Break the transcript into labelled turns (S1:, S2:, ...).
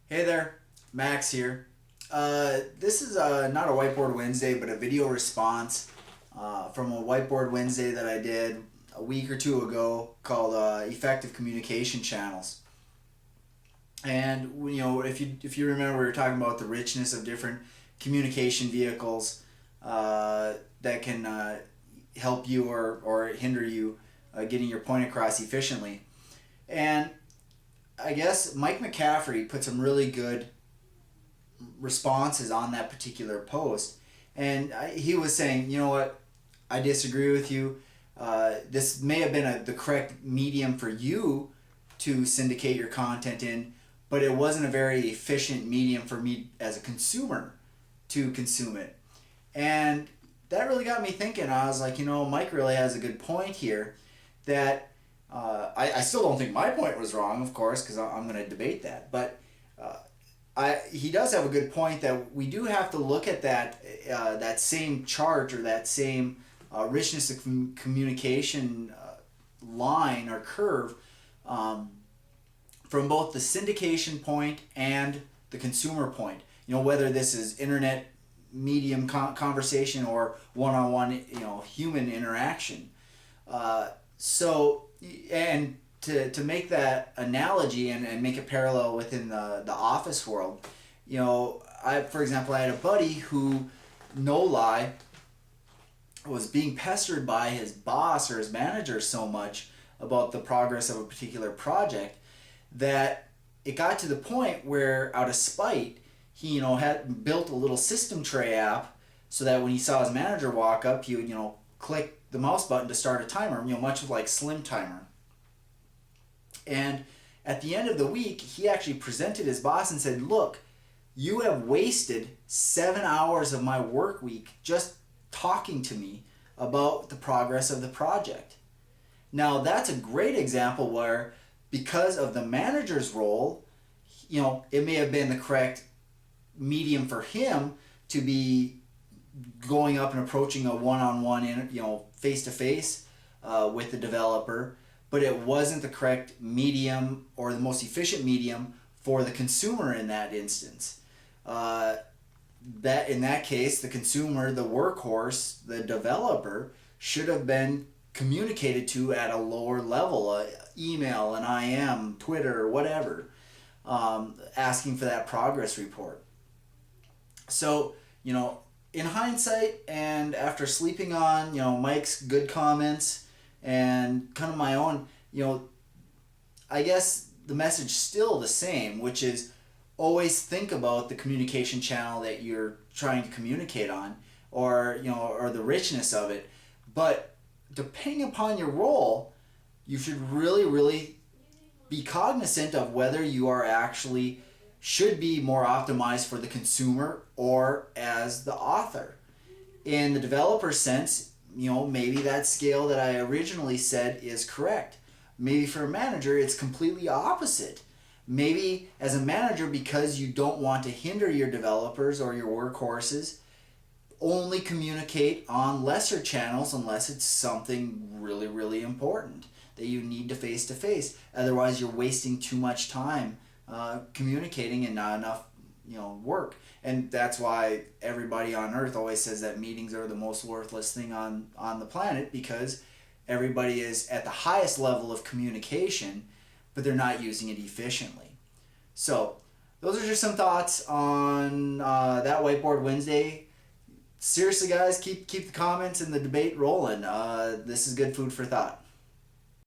S1: Hey there, Max here. This is not a Whiteboard Wednesday, but a video response from a Whiteboard Wednesday that I did a week or two ago called Effective Communication Channels. And if you remember, we were talking about the richness of different communication vehicles that can help you or hinder you getting your point across efficiently. And I guess Mike McCaffrey put some really good responses on that particular post. And he was saying, you know what, I disagree with you. This may have been the correct medium for you to syndicate your content in, but it wasn't a very efficient medium for me as a consumer to consume it. And that really got me thinking. I was like, Mike really has a good point here that I still don't think my point was wrong, of course, because I'm going to debate that. But he does have a good point that we do have to look at that same chart or that same richness of communication line or curve from both the syndication point and the consumer point. Whether this is internet medium conversation or one-on-one, human interaction. And to make that analogy and make it parallel within the office world, for example, I had a buddy who, no lie, was being pestered by his boss or his manager so much about the progress of a particular project that it got to the point where, out of spite, he had built a little system tray app so that when he saw his manager walk up, he would click the mouse button to start a timer, much like Slim Timer. And at the end of the week, he actually presented his boss and said, look, you have wasted 7 hours of my work week just talking to me about the progress of the project. Now, that's a great example where, because of the manager's role, it may have been the correct medium for him to be going up and approaching a one-on-one, face-to-face with the developer, but it wasn't the correct medium or the most efficient medium for the consumer in that instance. That in that case, the consumer, the workhorse, the developer, should have been communicated to at a lower level, email, an IM, Twitter, whatever, asking for that progress report. So, in hindsight, and after sleeping on, Mike's good comments and kind of my own, I guess the message still the same, which is always think about the communication channel that you're trying to communicate on, or the richness of it. But depending upon your role, you should really, really be cognizant of whether you are actually should be more optimized for the consumer or as the author. In the developer sense, maybe that scale that I originally said is correct. Maybe for a manager, it's completely opposite. Maybe as a manager, because you don't want to hinder your developers or your workhorses, only communicate on lesser channels unless it's something really, really important that you need to face. Otherwise, you're wasting too much time communicating and not enough work. And that's why everybody on earth always says that meetings are the most worthless thing on the planet, because everybody is at the highest level of communication, but they're not using it efficiently. So those are just some thoughts on that Whiteboard Wednesday. Seriously, guys, keep the comments and the debate rolling. This is good food for thought.